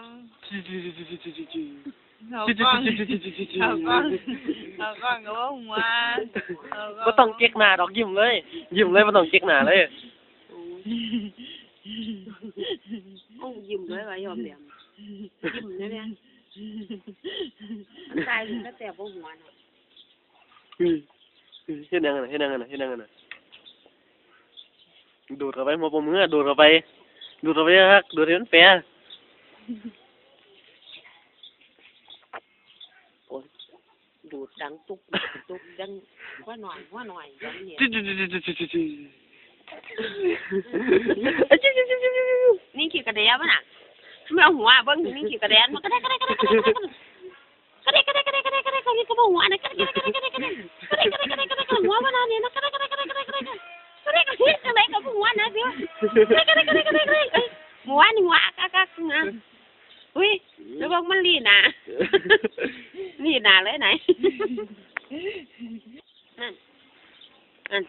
งเขากล้องก็ว่าหัวไม่ต้องเจ๊กหน้าดอกยิ้มเลยไม่ต้องเจ๊กหน้าเลยโอ้ยิ้มเลยว่ายอมเดียมยิ้มเลยเนี่ยตายแล้วแต่บ่หัวน่ะเฮ็ดยังไงดูดเข้าไปหัวปมือดูดเข้าไปฮักดูดให้มันแปรดูดดังตุ๊กดังว่าหน่อยอย่างนี้นี่ขี้กระเดียบน่ะไม่เอาหัวเบิ่งนี่ขี้กระเดียมันก็ได้ก็บ่หัวนะก็ได้หัวมันน่ะนี่นะก็ได้ก็บ่หัวนะเดี๋ยวหัวนี่หัวกักๆนะอุ้ยแล้วบอกมันลีน่ะเลยไหนนั่น